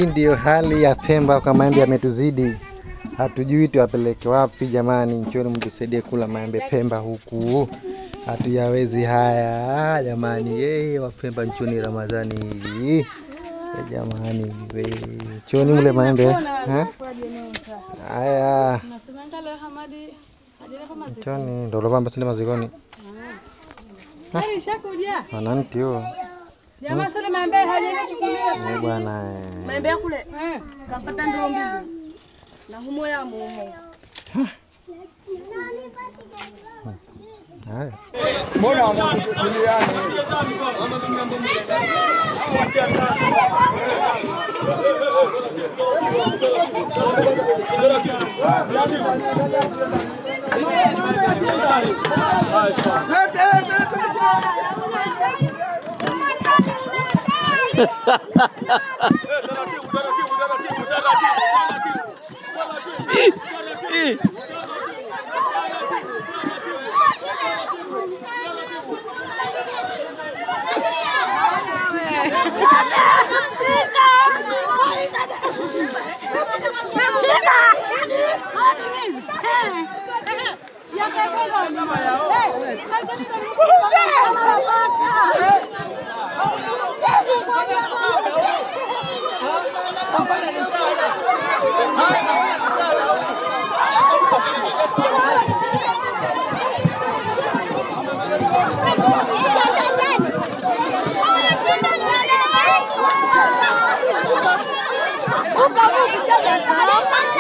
Hii ndio hali ya Pemba kwa maembe yametuzidi. Hatujui tuwapeleke wapi jamani, njoni mtusaidie kula maembe Pemba huku. Hatuyawezi haya jamani. Wa Pemba njoni Ramadhani hii. Jamani njoni mle maembe. Haya. Njoni ndo lopamba sinde mazikoni. Wananti huo. Jamaa sasa maembe hajachukuliwa sasa. Bwana Maembe kule. Kampata ndoo mbili. Na humo ya mumo. Haya. Mbona wanakuchukuliana? Vamos,